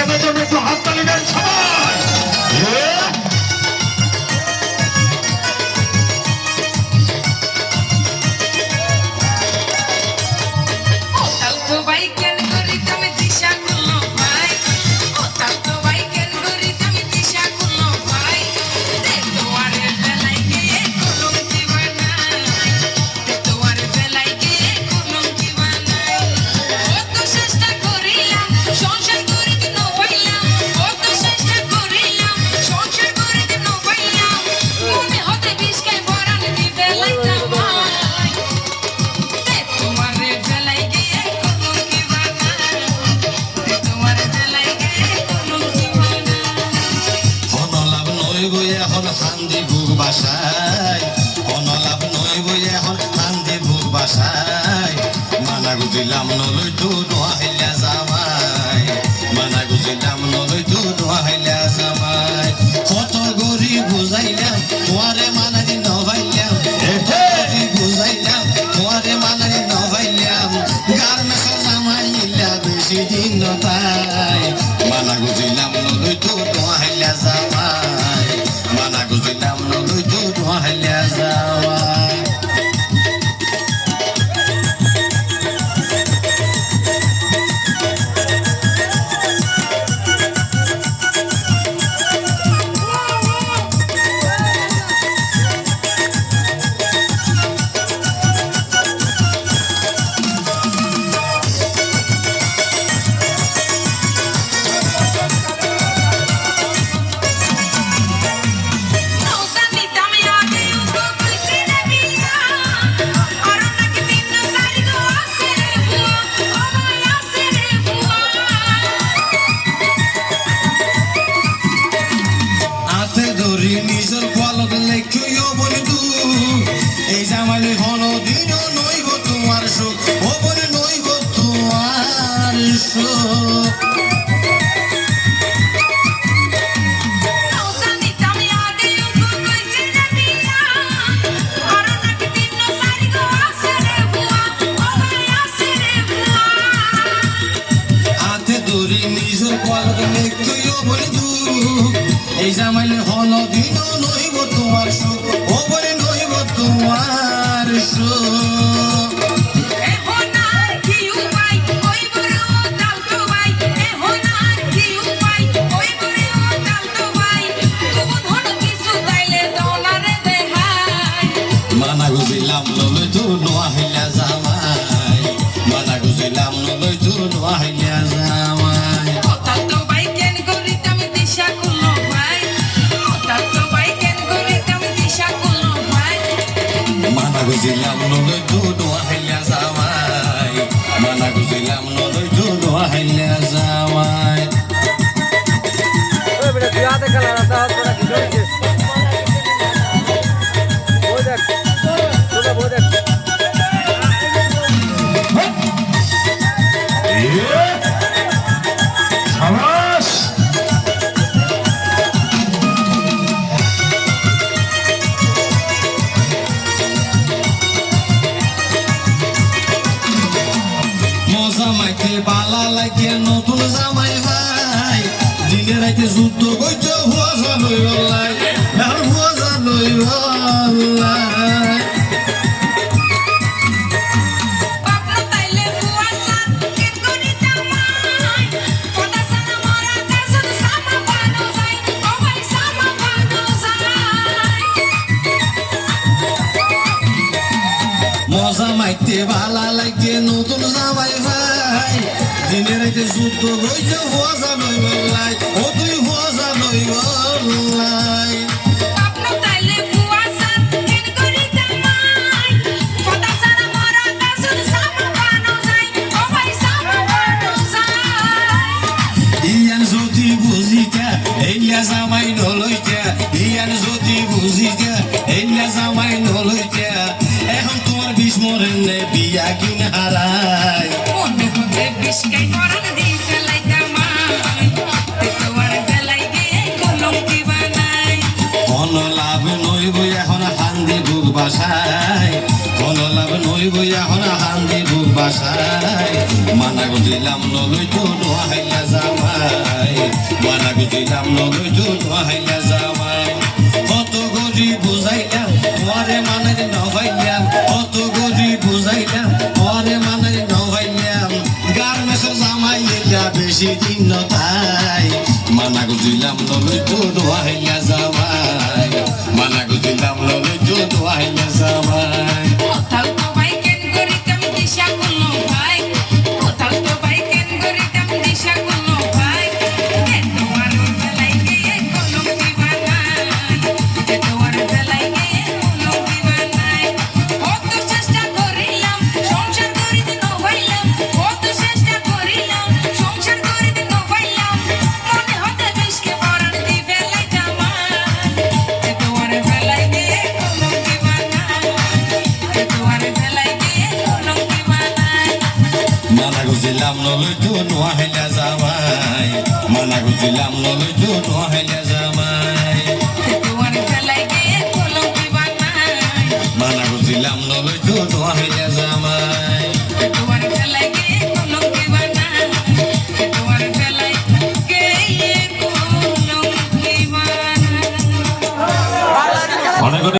আজকের জন্য একটু হাততালি দেন সবাই। হান্দি বুক বাসায় অনলাভ নই বই এখন হান্দি বুক বাসায় মানা গুজিলাম নলই তো নোয়াইলা জামাই মানা গুজিলাম নলই তো নোয়াইলা জামাই কত গরি বুঝাইলাম তোমারে মানানি নভাইলাম গরি বুঝাইলাম তোমারে মানানি নভাইলাম গার মেশা জামাই ইলা বেশি দিন নতাই মানা গুজিলাম নলই তো নোয়াইলা জামাই মানা গুজিলাম নলই তো নোয়াইলা জামাই নিজের বলদ লেখিও বন্ধু এই জামালে হন দিন নইব তোমার সুখ ও বলে নইব তোমার সুখ হাতে ধরি নিজের বলদ লেখিও বন্ধু এই জামাইলে হন দিন নইব তোমার সুখ ও বলে নইব তোমার সুখ মানা গুজিলাম নলই তো নোয়াইলা জামাই মানা গুজিলাম নলই তো নোয়াইলা জামাই মানা গুজিলাম নলই তো নোয়াইলা জামাই মানা গুজিলাম নলই তো নোয়াইলা জামাই ওই বেটা তুই আতে খেলা রাস্তা হাত করা কি করেছিস ওই দেখ তোরা বই দেখ সাবাস জামাইকে বালা লাগে নতুন জামাই ভাই দিনে রাতে যুদ্ধ করছে হুয়া জানই বললাই হুয়া জানই বললাই মজা মাইতে বালা লাগে নতুন জামাই ভাই দিনে রাতে যুদ্ধ হইছে হুয়া জানই বললাই ও তুই হুয়া জানই বললাই ইয়ান যদি বুঝিতা এইলা জামাই নলইতা ইয়ান যদি বুঝিতা এইলা জামাই নলইতা এখন তোমার বিষ মরে নে বিয়া কিনে হারায় মনে হতে বিষ্কাই পরান দিছে লাইতা মাই তোমার বেলাই গিয়ে কলঙ্কি বানাই কোন লাভ নইব এখন হান্দি বুক বাসায় কোন লাভ নইব এখন হান্দি বুক বাসায় মানা গুজিলাম নলই তো নোয়াইলা জামাই নলইতো নোহাইলা জামাই কত গরি বুঝাইলাম তোমারে মানে নভাইলাম কত গরি বুঝাইলাম তোমারে মানে নভাইলাম গার্মেন্টসের জামাই এটা বেশি দিন নতাই মানা গুজিলাম নলইতো নোহাইলা জামাই মানা গুজিলাম নলইতো নোহাইলা জামাই কোথাও তো বাইকেন করিতাম দিশা কোনো ভাই কোথাও তো বাইকেন করিতাম দিশা কোনো ভাই তোমার বেলায় গিয়ে কোনো কি বানাই তোমার বেলায় গিয়ে কোনো কি বানাই কত চেষ্টা করিলাম সংসার করিতে নভাইলাম কত চেষ্টা করিলাম সংসার করিতে নভাইলাম মনে হতে বিষকে পরাণ দি বেলায় জামাই তোমার বেলায় গিয়ে কোনো কি বানাই তোমার বেলায় গিয়ে কোনো কি বানাই মানা গুজিলাম নলইতো নোহাইলা জামাই মানা গুজিলাম নলইতো